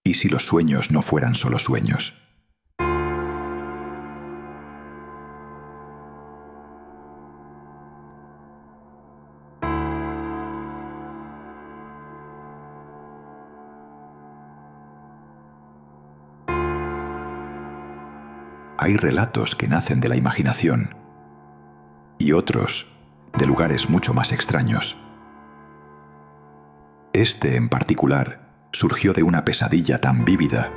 ¿Y si los sueños no fueran solo sueños? Hay relatos que nacen de la imaginación y otros de lugares mucho más extraños. Este, en particular, surgió de una pesadilla tan vívida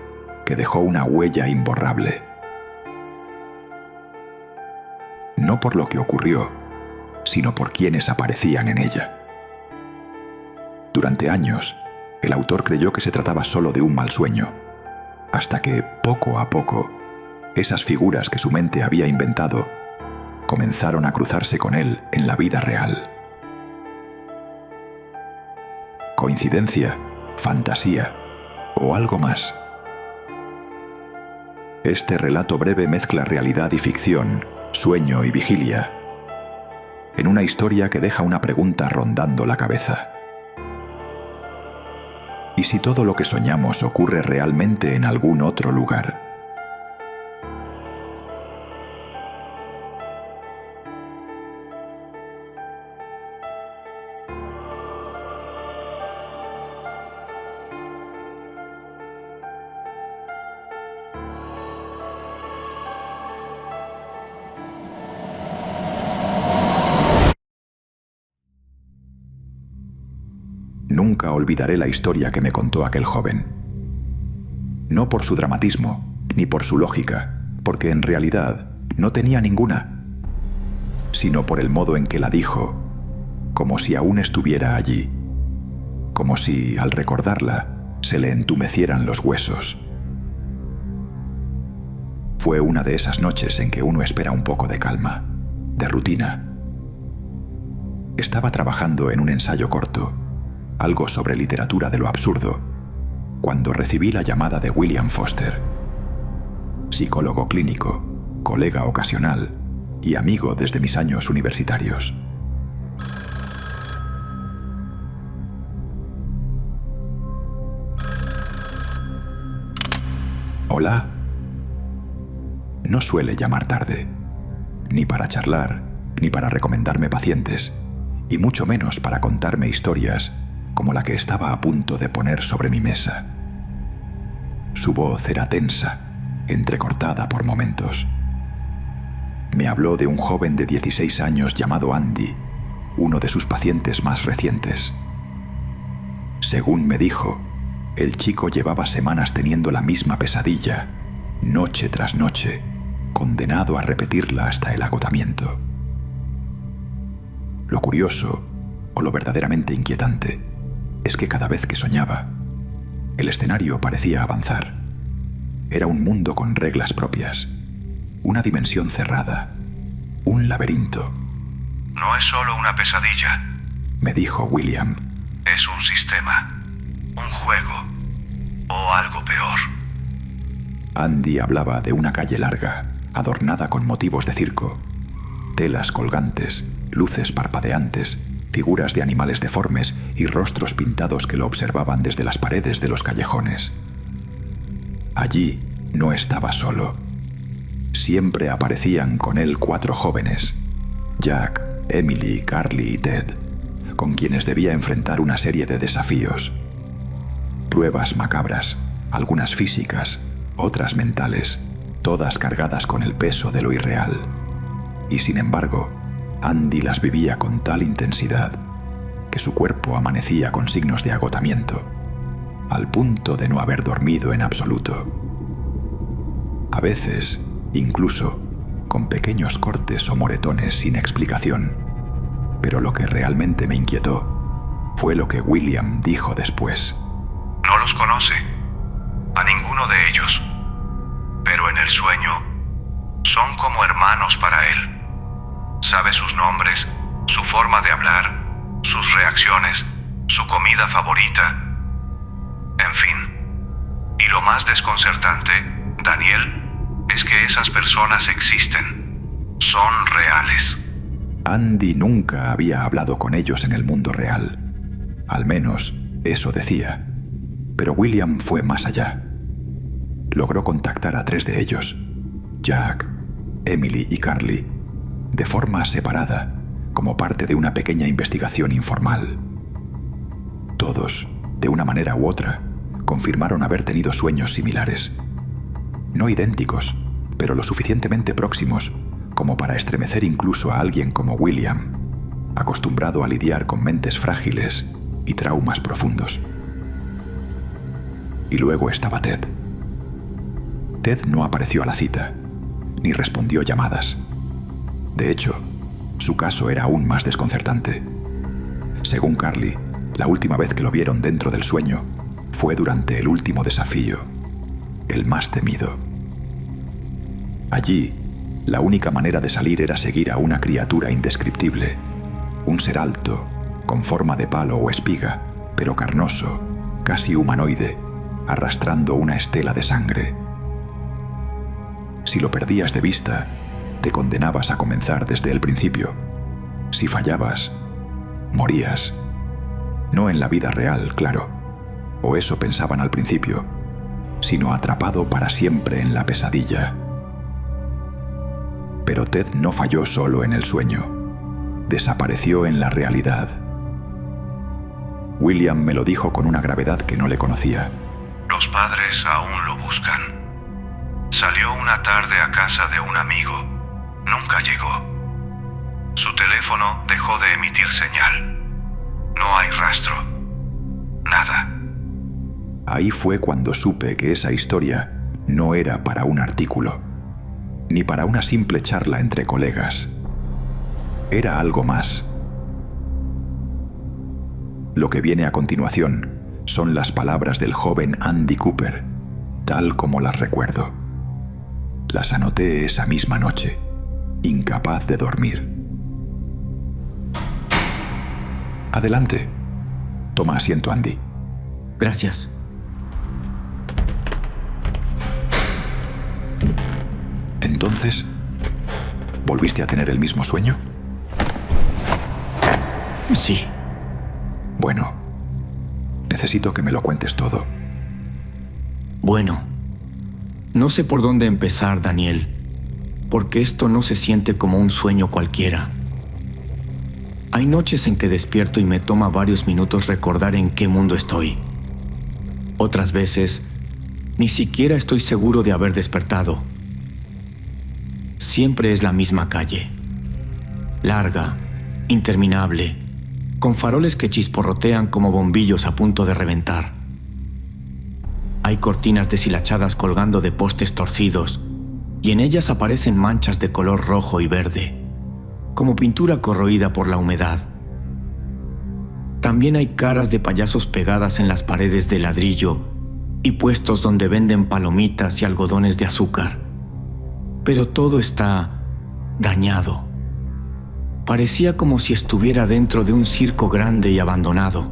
que dejó una huella imborrable. No por lo que ocurrió, sino por quienes aparecían en ella. Durante años, el autor creyó que se trataba solo de un mal sueño, hasta que, poco a poco, esas figuras que su mente había inventado comenzaron a cruzarse con él en la vida real. ¿Coincidencia, fantasía o algo más? Este relato breve mezcla realidad y ficción, sueño y vigilia, en una historia que deja una pregunta rondando la cabeza. ¿Y si todo lo que soñamos ocurre realmente en algún otro lugar? Nunca olvidaré la historia que me contó aquel joven. No por su dramatismo, ni por su lógica, porque en realidad no tenía ninguna, sino por el modo en que la dijo, como si aún estuviera allí, como si, al recordarla, se le entumecieran los huesos. Fue una de esas noches en que uno espera un poco de calma, de rutina. Estaba trabajando en un ensayo corto, algo sobre literatura de lo absurdo, cuando recibí la llamada de William Foster, psicólogo clínico, colega ocasional y amigo desde mis años universitarios. ¿Hola? No suele llamar tarde, ni para charlar, ni para recomendarme pacientes, y mucho menos para contarme historias como la que estaba a punto de poner sobre mi mesa. Su voz era tensa, entrecortada por momentos. Me habló de un joven de 16 años llamado Andy, uno de sus pacientes más recientes. Según me dijo, el chico llevaba semanas teniendo la misma pesadilla, noche tras noche, condenado a repetirla hasta el agotamiento. Lo curioso, o lo verdaderamente inquietante, es que cada vez que soñaba, el escenario parecía avanzar. Era un mundo con reglas propias, una dimensión cerrada, un laberinto. No es solo una pesadilla, me dijo William. Es un sistema, un juego o algo peor. Andy hablaba de una calle larga, adornada con motivos de circo, telas colgantes, luces parpadeantes, figuras de animales deformes y rostros pintados que lo observaban desde las paredes de los callejones. Allí no estaba solo. Siempre aparecían con él 4 jóvenes, Jack, Emily, Carly y Ted, con quienes debía enfrentar una serie de desafíos. Pruebas macabras, algunas físicas, otras mentales, todas cargadas con el peso de lo irreal. Y sin embargo, Andy las vivía con tal intensidad que su cuerpo amanecía con signos de agotamiento, al punto de no haber dormido en absoluto. A veces, incluso, con pequeños cortes o moretones sin explicación. Pero lo que realmente me inquietó fue lo que William dijo después. No los conoce, a ninguno de ellos, pero en el sueño son como hermanos para él. Sabe sus nombres, su forma de hablar, sus reacciones, su comida favorita, en fin. Y lo más desconcertante, Daniel, es que esas personas existen, son reales. Andy nunca había hablado con ellos en el mundo real. Al menos, eso decía. Pero William fue más allá. Logró contactar a 3 de ellos, Jack, Emily y Carly, de forma separada, como parte de una pequeña investigación informal. Todos, de una manera u otra, confirmaron haber tenido sueños similares. No idénticos, pero lo suficientemente próximos como para estremecer incluso a alguien como William, acostumbrado a lidiar con mentes frágiles y traumas profundos. Y luego estaba Ted. Ted no apareció a la cita, ni respondió llamadas. De hecho, su caso era aún más desconcertante. Según Carly, la última vez que lo vieron dentro del sueño fue durante el último desafío, el más temido. Allí, la única manera de salir era seguir a una criatura indescriptible, un ser alto, con forma de palo o espiga, pero carnoso, casi humanoide, arrastrando una estela de sangre. Si lo perdías de vista, te condenabas a comenzar desde el principio. Si fallabas, morías. No en la vida real, claro, o eso pensaban al principio, sino atrapado para siempre en la pesadilla. Pero Ted no falló solo en el sueño. Desapareció en la realidad. William me lo dijo con una gravedad que no le conocía. Los padres aún lo buscan. Salió una tarde a casa de un amigo. Nunca llegó. Su teléfono dejó de emitir señal. No hay rastro. Nada. Ahí fue cuando supe que esa historia no era para un artículo, ni para una simple charla entre colegas. Era algo más. Lo que viene a continuación son las palabras del joven Andy Cooper, tal como las recuerdo. Las anoté esa misma noche, incapaz de dormir. Adelante. Toma asiento, Andy. Gracias. Entonces, ¿volviste a tener el mismo sueño? Sí. Bueno, necesito que me lo cuentes todo. Bueno, no sé por dónde empezar, Daniel, porque esto no se siente como un sueño cualquiera. Hay noches en que despierto y me toma varios minutos recordar en qué mundo estoy. Otras veces, ni siquiera estoy seguro de haber despertado. Siempre es la misma calle. Larga, interminable, con faroles que chisporrotean como bombillos a punto de reventar. Hay cortinas deshilachadas colgando de postes torcidos, y en ellas aparecen manchas de color rojo y verde, como pintura corroída por la humedad. También hay caras de payasos pegadas en las paredes de ladrillo y puestos donde venden palomitas y algodones de azúcar. Pero todo está dañado. Parecía como si estuviera dentro de un circo grande y abandonado.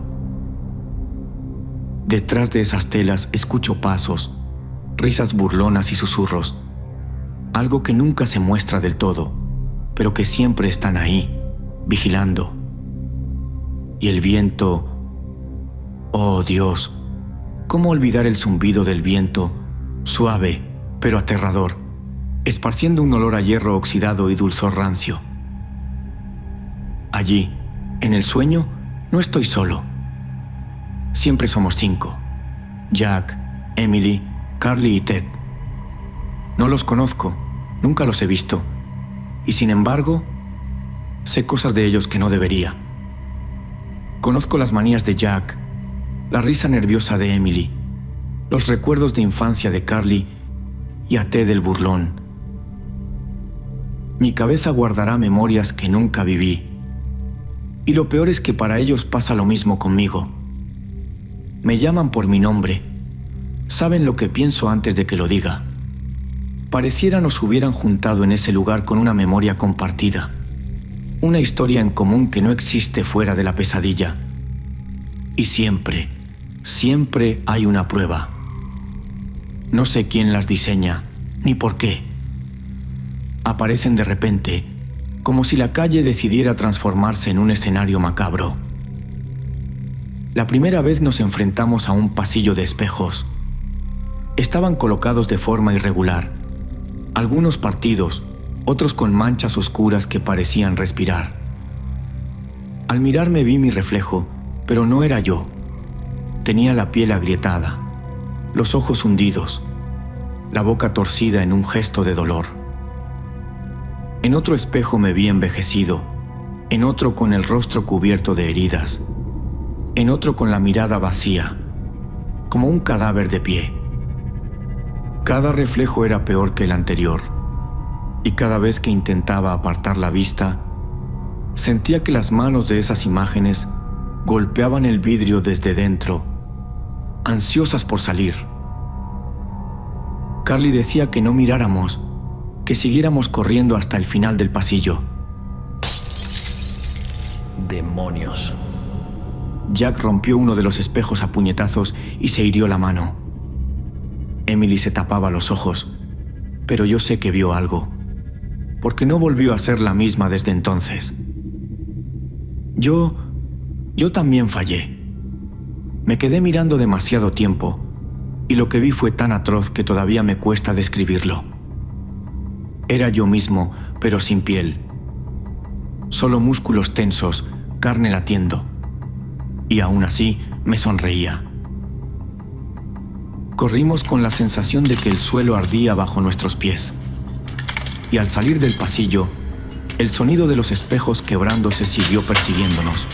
Detrás de esas telas escucho pasos, risas burlonas y susurros, algo que nunca se muestra del todo, pero que siempre están ahí, vigilando. Y el viento... Oh, Dios, ¿cómo olvidar el zumbido del viento, suave pero aterrador, esparciendo un olor a hierro oxidado y dulzor rancio? Allí, en el sueño, no estoy solo. Siempre somos 5. Jack, Emily, Carly y Ted. No los conozco, nunca los he visto. Y sin embargo, sé cosas de ellos que no debería. Conozco las manías de Jack, la risa nerviosa de Emily, los recuerdos de infancia de Carly y a Ted el burlón. Mi cabeza guardará memorias que nunca viví. Y lo peor es que para ellos pasa lo mismo conmigo. Me llaman por mi nombre. Saben lo que pienso antes de que lo diga. Pareciera nos hubieran juntado en ese lugar con una memoria compartida. Una historia en común que no existe fuera de la pesadilla. Y siempre, siempre hay una prueba. No sé quién las diseña, ni por qué. Aparecen de repente, como si la calle decidiera transformarse en un escenario macabro. La primera vez nos enfrentamos a un pasillo de espejos. Estaban colocados de forma irregular, algunos partidos, otros con manchas oscuras que parecían respirar. Al mirarme vi mi reflejo, pero no era yo. Tenía la piel agrietada, los ojos hundidos, la boca torcida en un gesto de dolor. En otro espejo me vi envejecido, en otro con el rostro cubierto de heridas, en otro con la mirada vacía, como un cadáver de pie. Cada reflejo era peor que el anterior, y cada vez que intentaba apartar la vista, sentía que las manos de esas imágenes golpeaban el vidrio desde dentro, ansiosas por salir. Carly decía que no miráramos, que siguiéramos corriendo hasta el final del pasillo. ¡Demonios! Jack rompió uno de los espejos a puñetazos y se hirió la mano. Emily se tapaba los ojos, pero yo sé que vio algo, porque no volvió a ser la misma desde entonces. Yo también fallé. Me quedé mirando demasiado tiempo, y lo que vi fue tan atroz que todavía me cuesta describirlo. Era yo mismo, pero sin piel. Solo músculos tensos, carne latiendo. Y aún así me sonreía. Corrimos con la sensación de que el suelo ardía bajo nuestros pies. Y al salir del pasillo, el sonido de los espejos quebrándose siguió persiguiéndonos.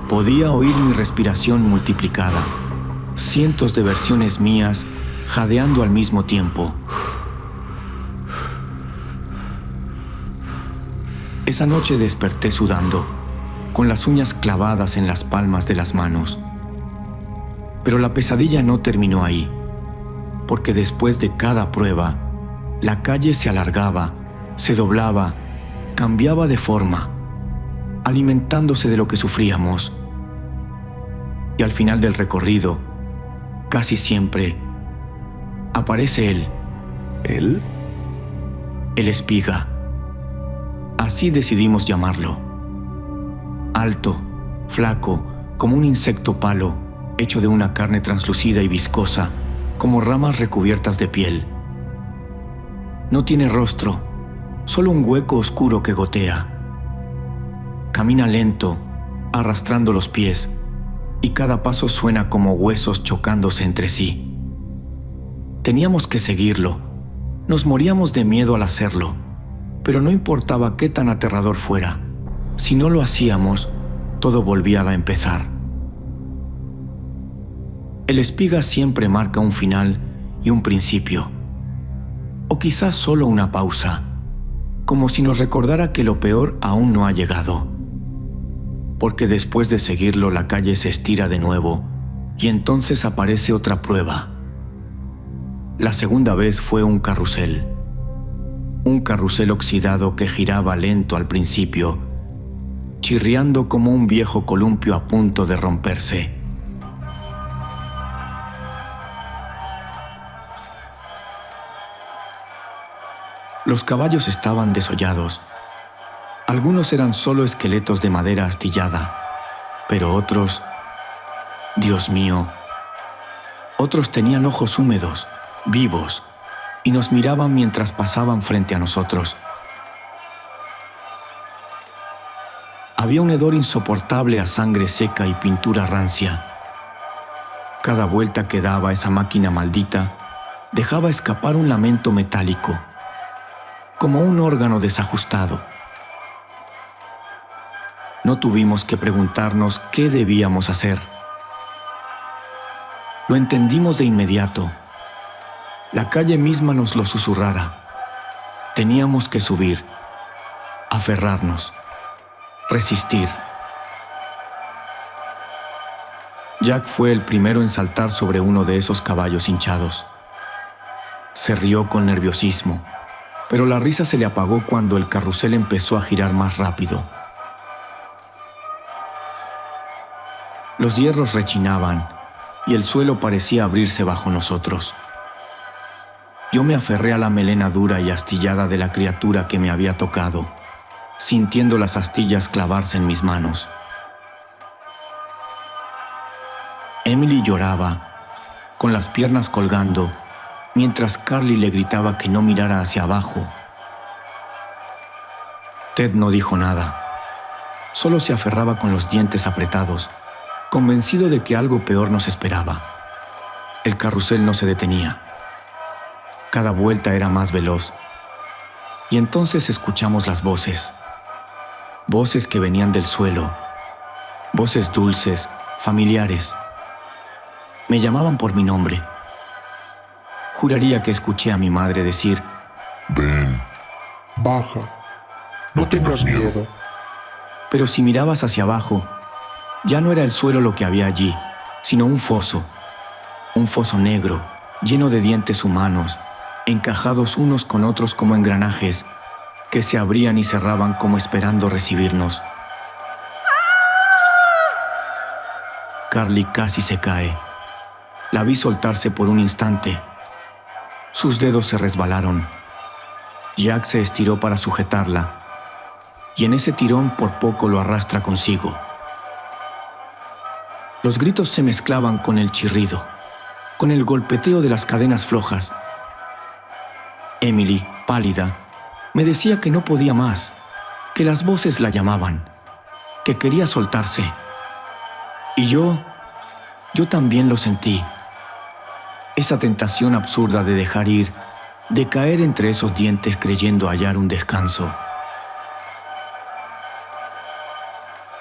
Podía oír mi respiración multiplicada, cientos de versiones mías jadeando al mismo tiempo. Esa noche desperté sudando, con las uñas clavadas en las palmas de las manos. Pero la pesadilla no terminó ahí, porque después de cada prueba, la calle se alargaba, se doblaba, cambiaba de forma, alimentándose de lo que sufríamos. Y al final del recorrido, casi siempre, aparece él. ¿Él? El espiga. Así decidimos llamarlo. Alto, flaco, como un insecto palo, hecho de una carne translucida y viscosa, como ramas recubiertas de piel. No tiene rostro, solo un hueco oscuro que gotea. Camina lento, arrastrando los pies, y cada paso suena como huesos chocándose entre sí. Teníamos que seguirlo. Nos moríamos de miedo al hacerlo, pero no importaba qué tan aterrador fuera. Si no lo hacíamos, todo volvía a empezar. El espiga siempre marca un final y un principio, o quizás solo una pausa, como si nos recordara que lo peor aún no ha llegado. Porque después de seguirlo la calle se estira de nuevo y entonces aparece otra prueba. La segunda vez fue un carrusel oxidado que giraba lento al principio, chirriando como un viejo columpio a punto de romperse. Los caballos estaban desollados. Algunos eran solo esqueletos de madera astillada, pero otros, Dios mío, otros tenían ojos húmedos, vivos, y nos miraban mientras pasaban frente a nosotros. Había un hedor insoportable a sangre seca y pintura rancia. Cada vuelta que daba esa máquina maldita dejaba escapar un lamento metálico, como un órgano desajustado. No tuvimos que preguntarnos qué debíamos hacer. Lo entendimos de inmediato. La calle misma nos lo susurrara. Teníamos que subir, aferrarnos, resistir. Jack fue el primero en saltar sobre uno de esos caballos hinchados. Se rió con nerviosismo, pero la risa se le apagó cuando el carrusel empezó a girar más rápido. Los hierros rechinaban y el suelo parecía abrirse bajo nosotros. Yo me aferré a la melena dura y astillada de la criatura que me había tocado, sintiendo las astillas clavarse en mis manos. Emily lloraba, con las piernas colgando, mientras Carly le gritaba que no mirara hacia abajo. Ted no dijo nada. Solo se aferraba con los dientes apretados, convencido de que algo peor nos esperaba. El carrusel no se detenía. Cada vuelta era más veloz. Y entonces escuchamos las voces. Voces que venían del suelo. Voces dulces, familiares. Me llamaban por mi nombre. Juraría que escuché a mi madre decir: Ven, baja, no tengas miedo. Pero si mirabas hacia abajo, ya no era el suelo lo que había allí, sino un foso negro, lleno de dientes humanos, encajados unos con otros como engranajes, que se abrían y cerraban como esperando recibirnos. Carly casi se cae. La vi soltarse por un instante. Sus dedos se resbalaron. Jack se estiró para sujetarla, y en ese tirón por poco lo arrastra consigo. Los gritos se mezclaban con el chirrido, con el golpeteo de las cadenas flojas. Emily, pálida, me decía que no podía más, que las voces la llamaban, que quería soltarse. Y yo también lo sentí. Esa tentación absurda de dejar ir, de caer entre esos dientes creyendo hallar un descanso.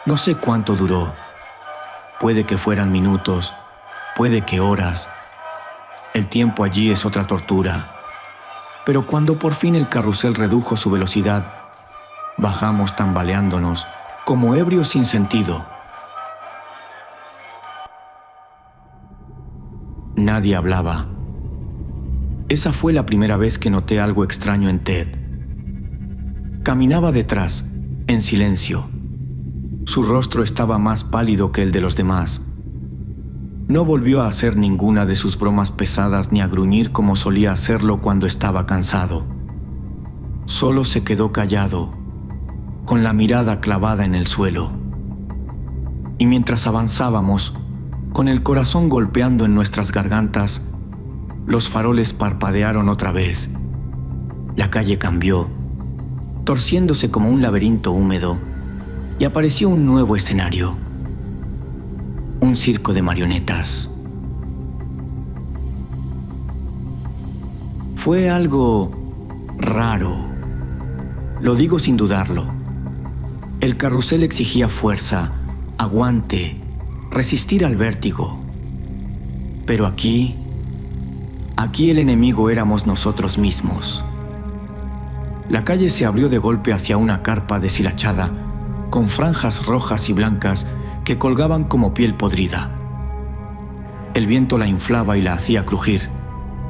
No sé cuánto duró. Puede que fueran minutos, puede que horas. El tiempo allí es otra tortura. Pero cuando por fin el carrusel redujo su velocidad, bajamos tambaleándonos, como ebrios sin sentido. Nadie hablaba. Esa fue la primera vez que noté algo extraño en Ted. Caminaba detrás, en silencio. Su rostro estaba más pálido que el de los demás. No volvió a hacer ninguna de sus bromas pesadas ni a gruñir como solía hacerlo cuando estaba cansado. Solo se quedó callado, con la mirada clavada en el suelo. Y mientras avanzábamos, con el corazón golpeando en nuestras gargantas, los faroles parpadearon otra vez. La calle cambió, torciéndose como un laberinto húmedo, y apareció un nuevo escenario. Un circo de marionetas. Fue algo raro. Lo digo sin dudarlo. El carrusel exigía fuerza, aguante, resistir al vértigo. Pero aquí el enemigo éramos nosotros mismos. La calle se abrió de golpe hacia una carpa deshilachada, con franjas rojas y blancas que colgaban como piel podrida. El viento la inflaba y la hacía crujir,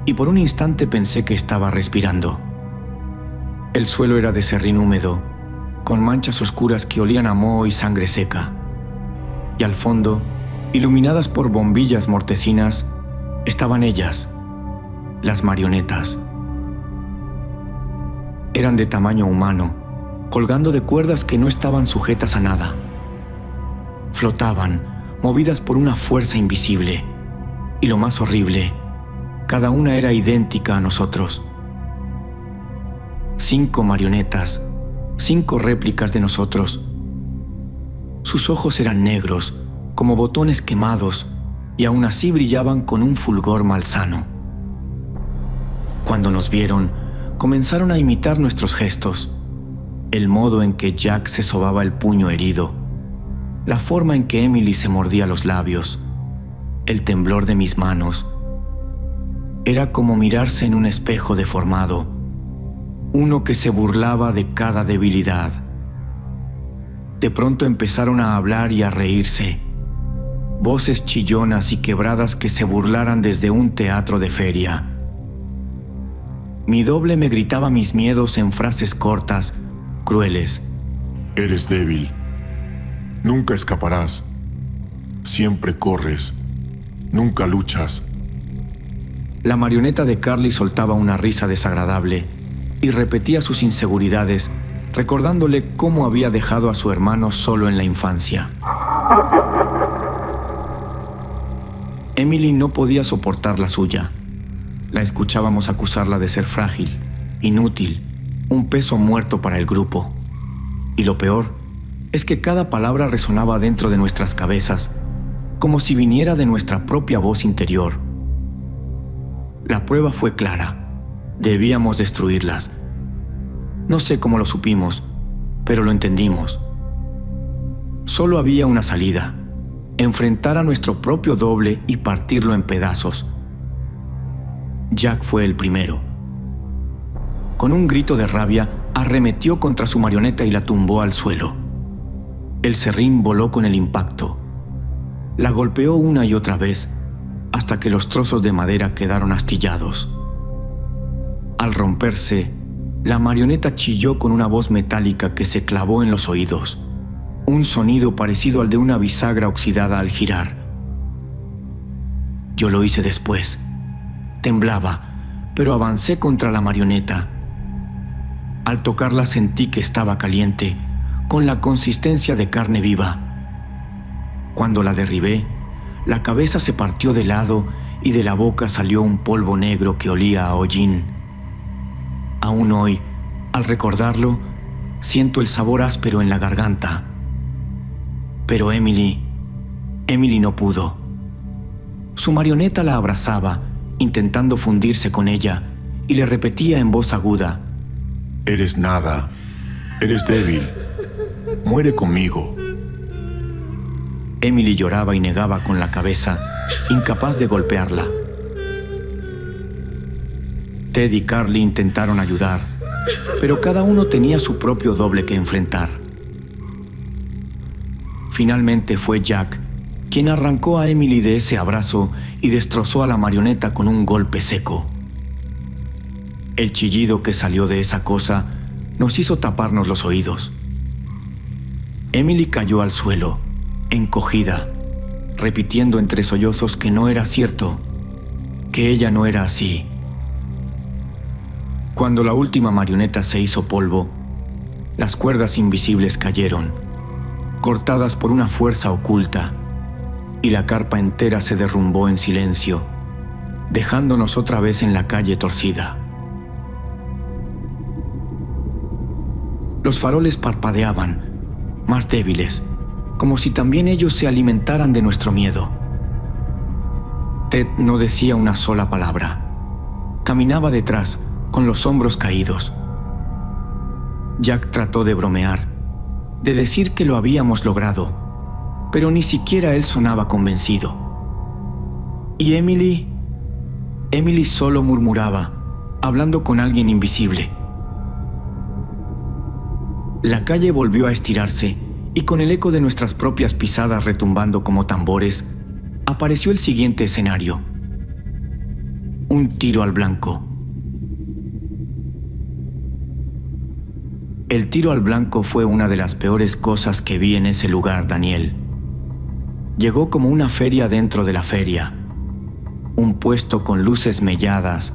y por un instante pensé que estaba respirando. El suelo era de serrín húmedo, con manchas oscuras que olían a moho y sangre seca. Y al fondo, iluminadas por bombillas mortecinas, estaban ellas, las marionetas. Eran de tamaño humano, colgando de cuerdas que no estaban sujetas a nada. Flotaban, movidas por una fuerza invisible. Y lo más horrible, cada una era idéntica a nosotros. 5 marionetas, 5 réplicas de nosotros. Sus ojos eran negros, como botones quemados, y aún así brillaban con un fulgor malsano. Cuando nos vieron, comenzaron a imitar nuestros gestos. El modo en que Jack se sobaba el puño herido, la forma en que Emily se mordía los labios, el temblor de mis manos. Era como mirarse en un espejo deformado, uno que se burlaba de cada debilidad. De pronto empezaron a hablar y a reírse, voces chillonas y quebradas que se burlaran desde un teatro de feria. Mi doble me gritaba mis miedos en frases cortas, crueles. Eres débil. Nunca escaparás. Siempre corres. Nunca luchas. La marioneta de Carly soltaba una risa desagradable y repetía sus inseguridades, recordándole cómo había dejado a su hermano solo en la infancia. Emily no podía soportar la suya. La escuchábamos acusarla de ser frágil, inútil, un peso muerto para el grupo. Y lo peor es que cada palabra resonaba dentro de nuestras cabezas, como si viniera de nuestra propia voz interior. La prueba fue clara. Debíamos destruirlas. No sé cómo lo supimos, pero lo entendimos. Solo había una salida: enfrentar a nuestro propio doble y partirlo en pedazos. Jack fue el primero. Con un grito de rabia, arremetió contra su marioneta y la tumbó al suelo. El serrín voló con el impacto. La golpeó una y otra vez, hasta que los trozos de madera quedaron astillados. Al romperse, la marioneta chilló con una voz metálica que se clavó en los oídos, un sonido parecido al de una bisagra oxidada al girar. Yo lo hice después. Temblaba, pero avancé contra la marioneta. Al tocarla sentí que estaba caliente, con la consistencia de carne viva. Cuando la derribé, la cabeza se partió de lado y de la boca salió un polvo negro que olía a hollín. Aún hoy, al recordarlo, siento el sabor áspero en la garganta. Pero Emily no pudo. Su marioneta la abrazaba, intentando fundirse con ella, y le repetía en voz aguda: Eres nada. Eres débil. Muere conmigo. Emily lloraba y negaba con la cabeza, incapaz de golpearla. Ted y Carly intentaron ayudar, pero cada uno tenía su propio doble que enfrentar. Finalmente fue Jack quien arrancó a Emily de ese abrazo y destrozó a la marioneta con un golpe seco. El chillido que salió de esa cosa nos hizo taparnos los oídos. Emily cayó al suelo, encogida, repitiendo entre sollozos que no era cierto, que ella no era así. Cuando la última marioneta se hizo polvo, las cuerdas invisibles cayeron, cortadas por una fuerza oculta, y la carpa entera se derrumbó en silencio, dejándonos otra vez en la calle torcida. Los faroles parpadeaban, más débiles, como si también ellos se alimentaran de nuestro miedo. Ted no decía una sola palabra. Caminaba detrás, con los hombros caídos. Jack trató de bromear, de decir que lo habíamos logrado, pero ni siquiera él sonaba convencido. Y Emily solo murmuraba, hablando con alguien invisible. La calle volvió a estirarse y con el eco de nuestras propias pisadas retumbando como tambores, apareció el siguiente escenario. Un tiro al blanco. El tiro al blanco fue una de las peores cosas que vi en ese lugar, Daniel. Llegó como una feria dentro de la feria. Un puesto con luces melladas,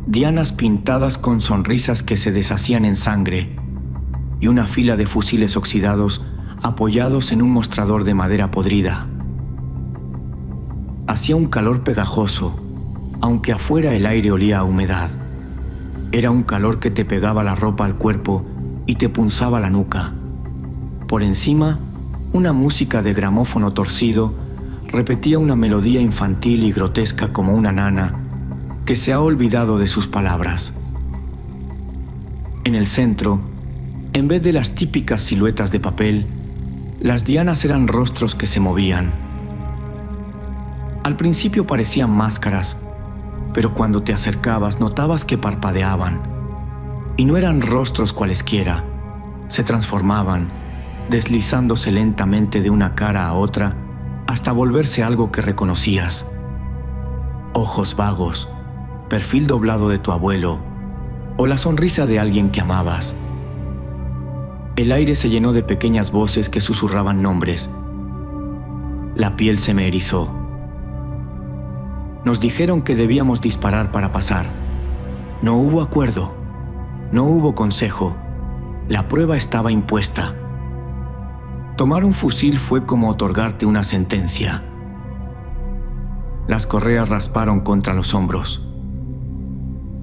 dianas pintadas con sonrisas que se deshacían en sangre y una fila de fusiles oxidados apoyados en un mostrador de madera podrida. Hacía un calor pegajoso, aunque afuera el aire olía a humedad. Era un calor que te pegaba la ropa al cuerpo y te punzaba la nuca. Por encima, una música de gramófono torcido repetía una melodía infantil y grotesca como una nana que se ha olvidado de sus palabras. En el centro, en vez de las típicas siluetas de papel, las dianas eran rostros que se movían. Al principio parecían máscaras, pero cuando te acercabas notabas que parpadeaban. Y no eran rostros cualesquiera, se transformaban, deslizándose lentamente de una cara a otra hasta volverse algo que reconocías. Ojos vagos, perfil doblado de tu abuelo o la sonrisa de alguien que amabas. El aire se llenó de pequeñas voces que susurraban nombres. La piel se me erizó. Nos dijeron que debíamos disparar para pasar. No hubo acuerdo, no hubo consejo. La prueba estaba impuesta. Tomar un fusil fue como otorgarte una sentencia. Las correas rasparon contra los hombros.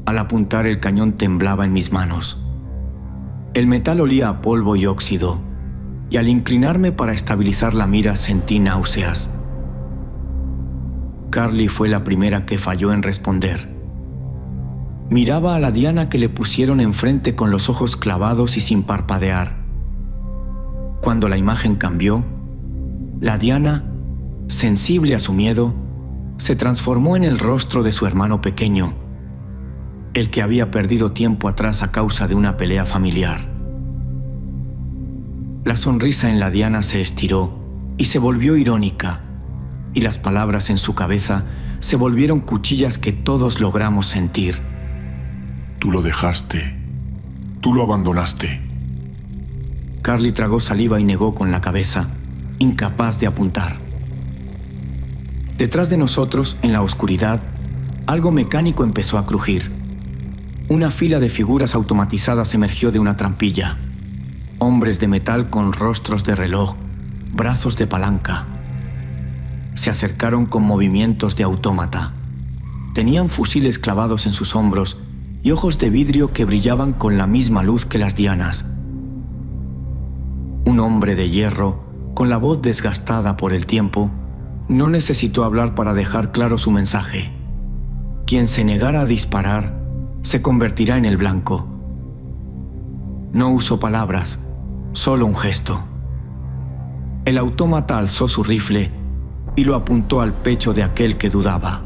Al apuntar, el cañón temblaba en mis manos. El metal olía a polvo y óxido, y al inclinarme para estabilizar la mira sentí náuseas. Carly fue la primera que falló en responder. Miraba a la Diana que le pusieron enfrente con los ojos clavados y sin parpadear. Cuando la imagen cambió, la Diana, sensible a su miedo, se transformó en el rostro de su hermano pequeño, el que había perdido tiempo atrás a causa de una pelea familiar. La sonrisa en la Diana se estiró y se volvió irónica, y las palabras en su cabeza se volvieron cuchillas que todos logramos sentir. Tú lo dejaste. Tú lo abandonaste. Carly tragó saliva y negó con la cabeza, incapaz de apuntar. Detrás de nosotros, en la oscuridad, algo mecánico empezó a crujir. Una fila de figuras automatizadas emergió de una trampilla. Hombres de metal con rostros de reloj, brazos de palanca. Se acercaron con movimientos de autómata. Tenían fusiles clavados en sus hombros y ojos de vidrio que brillaban con la misma luz que las dianas. Un hombre de hierro, con la voz desgastada por el tiempo, no necesitó hablar para dejar claro su mensaje. Quien se negara a disparar se convertirá en el blanco. No usó palabras, solo un gesto. El autómata alzó su rifle y lo apuntó al pecho de aquel que dudaba.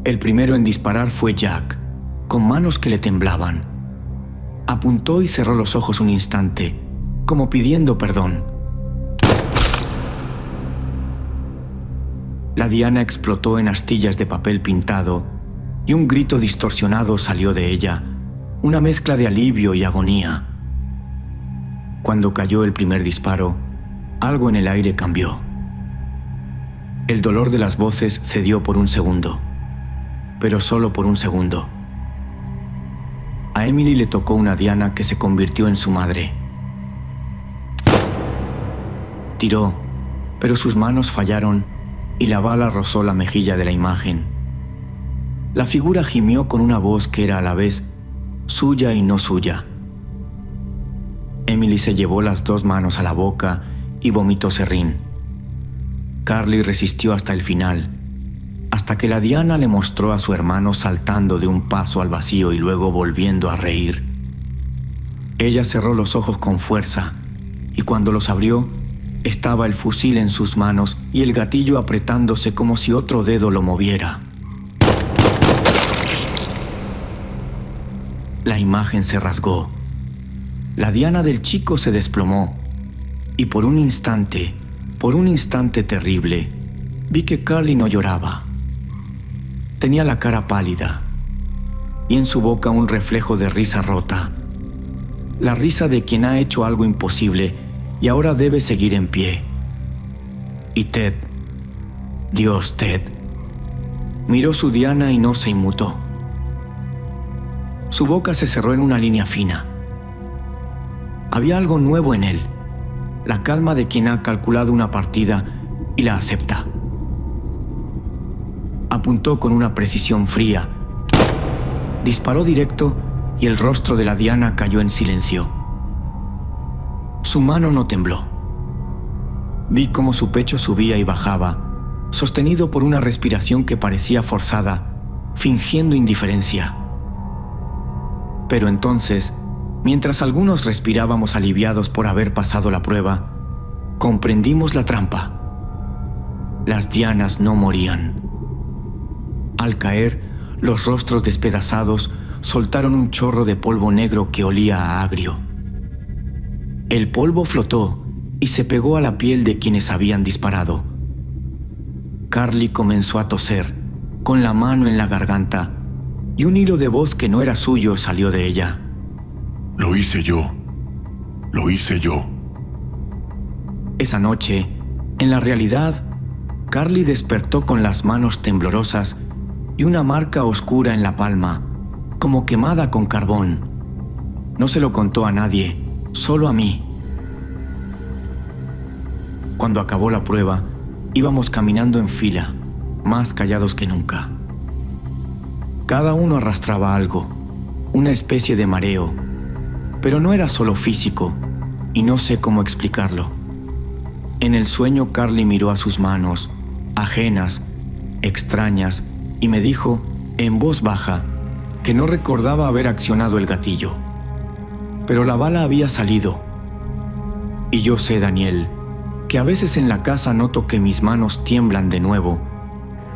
El primero en disparar fue Jack, con manos que le temblaban. Apuntó y cerró los ojos un instante, como pidiendo perdón. La Diana explotó en astillas de papel pintado y un grito distorsionado salió de ella, una mezcla de alivio y agonía. Cuando cayó el primer disparo, algo en el aire cambió. El dolor de las voces cedió por un segundo, pero solo por un segundo. A Emily le tocó una Diana que se convirtió en su madre. Tiró, pero sus manos fallaron y la bala rozó la mejilla de la imagen. La figura gimió con una voz que era a la vez suya y no suya. Emily se llevó las dos manos a la boca y vomitó serrín. Carly resistió hasta el final, hasta que la Diana le mostró a su hermano saltando de un paso al vacío y luego volviendo a reír. Ella cerró los ojos con fuerza y cuando los abrió, estaba el fusil en sus manos y el gatillo apretándose como si otro dedo lo moviera. La imagen se rasgó. La Diana del chico se desplomó y por un instante terrible, vi que Carly no lloraba. Tenía la cara pálida y en su boca un reflejo de risa rota. La risa de quien ha hecho algo imposible y ahora debe seguir en pie. Y Ted, Dios Ted, miró su Diana y no se inmutó. Su boca se cerró en una línea fina. Había algo nuevo en él, la calma de quien ha calculado una partida y la acepta. Apuntó con una precisión fría, disparó directo y el rostro de la Diana cayó en silencio. Su mano no tembló. Vi cómo su pecho subía y bajaba, sostenido por una respiración que parecía forzada, fingiendo indiferencia. Pero entonces, mientras algunos respirábamos aliviados por haber pasado la prueba, comprendimos la trampa. Las dianas no morían. Al caer, los rostros despedazados soltaron un chorro de polvo negro que olía a agrio. El polvo flotó y se pegó a la piel de quienes habían disparado. Carly comenzó a toser, con la mano en la garganta, y un hilo de voz que no era suyo salió de ella. Lo hice yo. Lo hice yo. Esa noche, en la realidad, Carly despertó con las manos temblorosas y una marca oscura en la palma, como quemada con carbón. No se lo contó a nadie, solo a mí. Cuando acabó la prueba, íbamos caminando en fila, más callados que nunca. Cada uno arrastraba algo, una especie de mareo, pero no era solo físico, y no sé cómo explicarlo. En el sueño Carly miró a sus manos, ajenas, extrañas, y me dijo, en voz baja, que no recordaba haber accionado el gatillo. Pero la bala había salido. Y yo sé, Daniel, que a veces en la casa noto que mis manos tiemblan de nuevo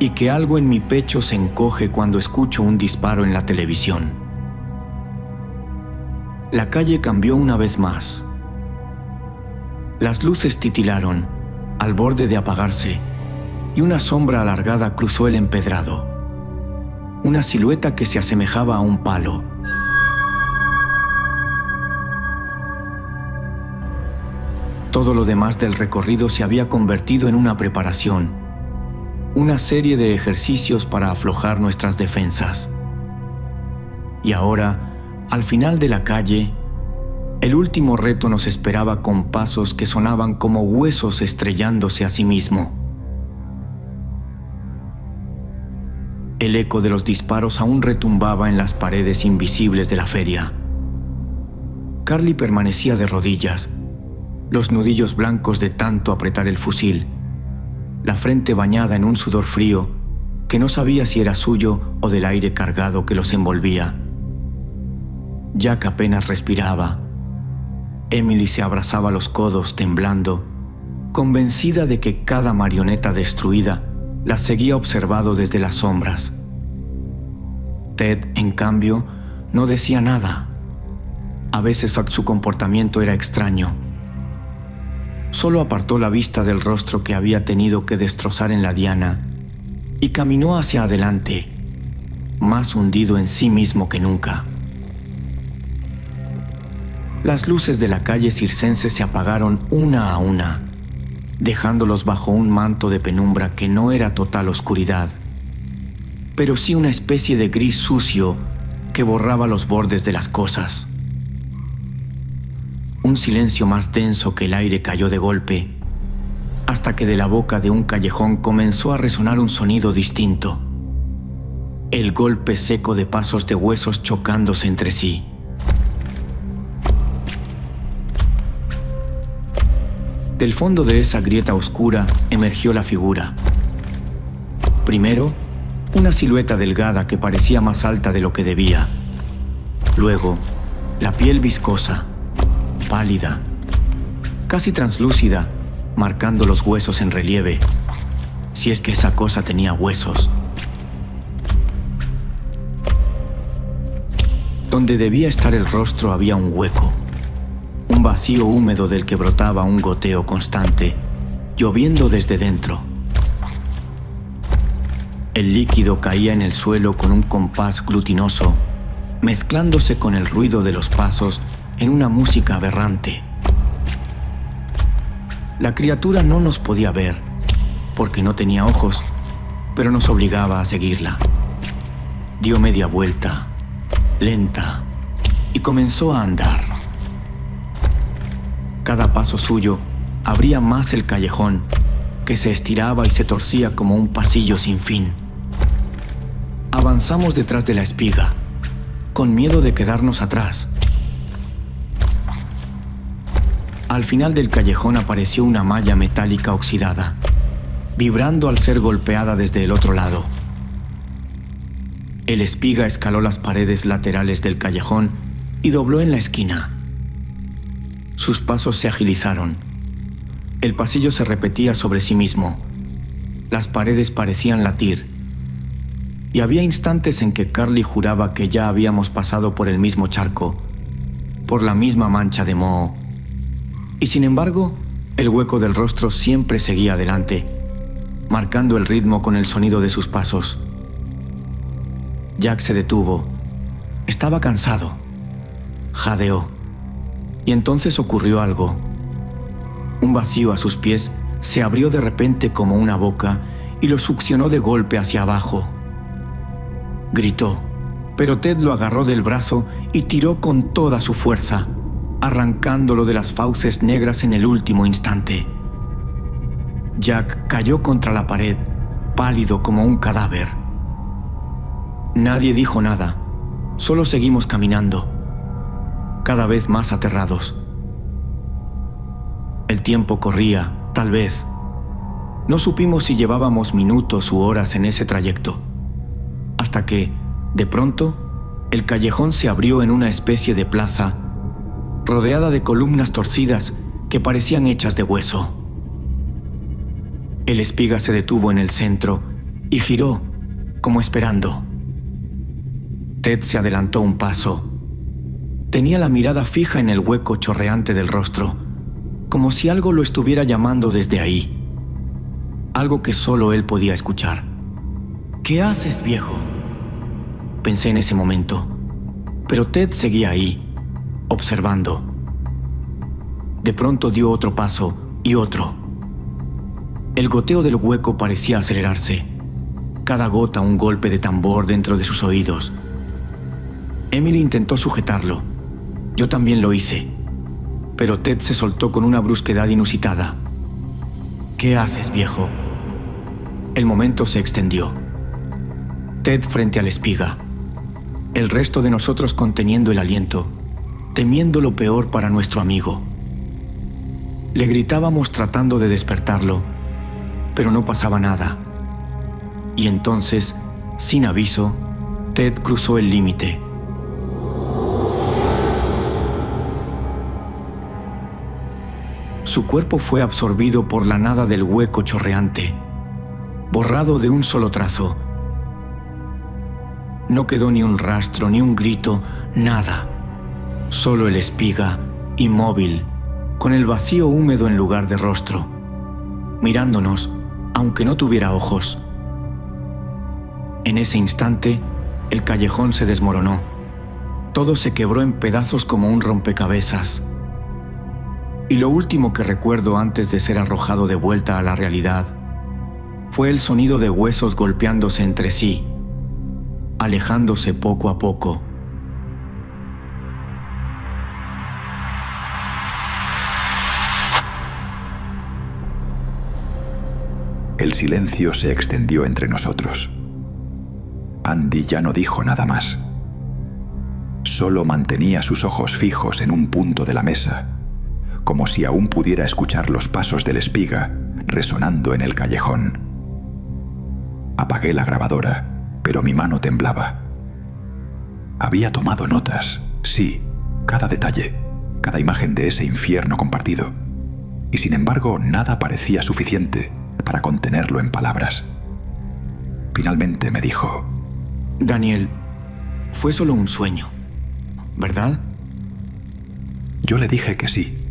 y que algo en mi pecho se encoge cuando escucho un disparo en la televisión. La calle cambió una vez más. Las luces titilaron, al borde de apagarse, y una sombra alargada cruzó el empedrado. Una silueta que se asemejaba a un palo. Todo lo demás del recorrido se había convertido en una preparación, una serie de ejercicios para aflojar nuestras defensas. Y ahora, al final de la calle, el último reto nos esperaba con pasos que sonaban como huesos estrellándose a sí mismo. El eco de los disparos aún retumbaba en las paredes invisibles de la feria. Carly permanecía de rodillas, los nudillos blancos de tanto apretar el fusil, la frente bañada en un sudor frío que no sabía si era suyo o del aire cargado que los envolvía. Jack apenas respiraba. Emily se abrazaba los codos temblando, convencida de que cada marioneta destruida la seguía observando desde las sombras. Ted, en cambio, no decía nada. A veces su comportamiento era extraño. Solo apartó la vista del rostro que había tenido que destrozar en la diana y caminó hacia adelante, más hundido en sí mismo que nunca. Las luces de la calle circense se apagaron una a una, dejándolos bajo un manto de penumbra que no era total oscuridad, pero sí una especie de gris sucio que borraba los bordes de las cosas. Un silencio más denso que el aire cayó de golpe, hasta que de la boca de un callejón comenzó a resonar un sonido distinto. El golpe seco de pasos de huesos chocándose entre sí. Del fondo de esa grieta oscura emergió la figura. Primero, una silueta delgada que parecía más alta de lo que debía. Luego, la piel viscosa, pálida, casi translúcida, marcando los huesos en relieve, si es que esa cosa tenía huesos. Donde debía estar el rostro había un hueco, un vacío húmedo del que brotaba un goteo constante, lloviendo desde dentro. El líquido caía en el suelo con un compás glutinoso, mezclándose con el ruido de los pasos en una música aberrante. La criatura no nos podía ver, porque no tenía ojos, pero nos obligaba a seguirla. Dio media vuelta, lenta, y comenzó a andar. Cada paso suyo abría más el callejón, que se estiraba y se torcía como un pasillo sin fin. Avanzamos detrás de la espiga, con miedo de quedarnos atrás. Al final del callejón apareció una malla metálica oxidada, vibrando al ser golpeada desde el otro lado. El espiga escaló las paredes laterales del callejón y dobló en la esquina. Sus pasos se agilizaron. El pasillo se repetía sobre sí mismo. Las paredes parecían latir. Y había instantes en que Carly juraba que ya habíamos pasado por el mismo charco, por la misma mancha de moho. Y sin embargo, el hueco del rostro siempre seguía adelante, marcando el ritmo con el sonido de sus pasos. Jack se detuvo. Estaba cansado. Jadeó. Y entonces ocurrió algo. Un vacío a sus pies se abrió de repente como una boca y lo succionó de golpe hacia abajo. Gritó, pero Ted lo agarró del brazo y tiró con toda su fuerza, arrancándolo de las fauces negras en el último instante. Jack cayó contra la pared, pálido como un cadáver. Nadie dijo nada, solo seguimos caminando, cada vez más aterrados. El tiempo corría, tal vez. No supimos si llevábamos minutos u horas en ese trayecto, hasta que, de pronto, el callejón se abrió en una especie de plaza, rodeada de columnas torcidas que parecían hechas de hueso. El espiga se detuvo en el centro y giró, como esperando. Ted se adelantó un paso. Tenía la mirada fija en el hueco chorreante del rostro, como si algo lo estuviera llamando desde ahí. Algo que solo él podía escuchar. ¿Qué haces, viejo?, pensé en ese momento, pero Ted seguía ahí, observando. De pronto dio otro paso y otro. El goteo del hueco parecía acelerarse, cada gota un golpe de tambor dentro de sus oídos. Emily intentó sujetarlo. Yo también lo hice, pero Ted se soltó con una brusquedad inusitada. ¿Qué haces, viejo? El momento se extendió. Ted frente al espiga. El resto de nosotros conteniendo el aliento, temiendo lo peor para nuestro amigo. Le gritábamos tratando de despertarlo, pero no pasaba nada. Y entonces, sin aviso, Ted cruzó el límite. Su cuerpo fue absorbido por la nada del hueco chorreante, borrado de un solo trazo. No quedó ni un rastro, ni un grito, nada. Solo el espiga, inmóvil, con el vacío húmedo en lugar de rostro, mirándonos, aunque no tuviera ojos. En ese instante, el callejón se desmoronó. Todo se quebró en pedazos como un rompecabezas. Y lo último que recuerdo antes de ser arrojado de vuelta a la realidad fue el sonido de huesos golpeándose entre sí, alejándose poco a poco. El silencio se extendió entre nosotros. Andy ya no dijo nada más. Solo mantenía sus ojos fijos en un punto de la mesa, como si aún pudiera escuchar los pasos del espiga resonando en el callejón. Apagué la grabadora, pero mi mano temblaba. Había tomado notas, sí, cada detalle, cada imagen de ese infierno compartido, y sin embargo nada parecía suficiente para contenerlo en palabras. Finalmente me dijo: Daniel, fue solo un sueño, ¿verdad? Yo le dije que sí,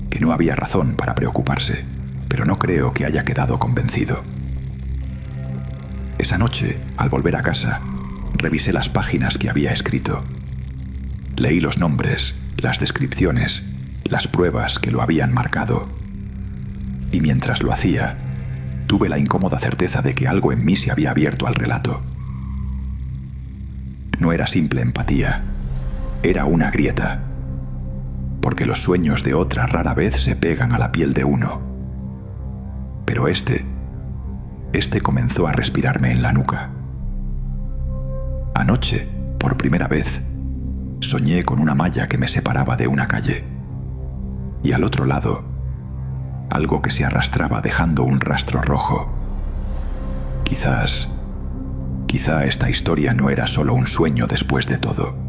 que no había razón para preocuparse, pero no creo que haya quedado convencido. Esa noche, al volver a casa, revisé las páginas que había escrito. Leí los nombres, las descripciones, las pruebas que lo habían marcado. Y mientras lo hacía, tuve la incómoda certeza de que algo en mí se había abierto al relato. No era simple empatía, era una grieta, porque los sueños de otra rara vez se pegan a la piel de uno. Pero este comenzó a respirarme en la nuca. Anoche, por primera vez, soñé con una malla que me separaba de una calle, y al otro lado, algo que se arrastraba dejando un rastro rojo. Quizá esta historia no era solo un sueño después de todo.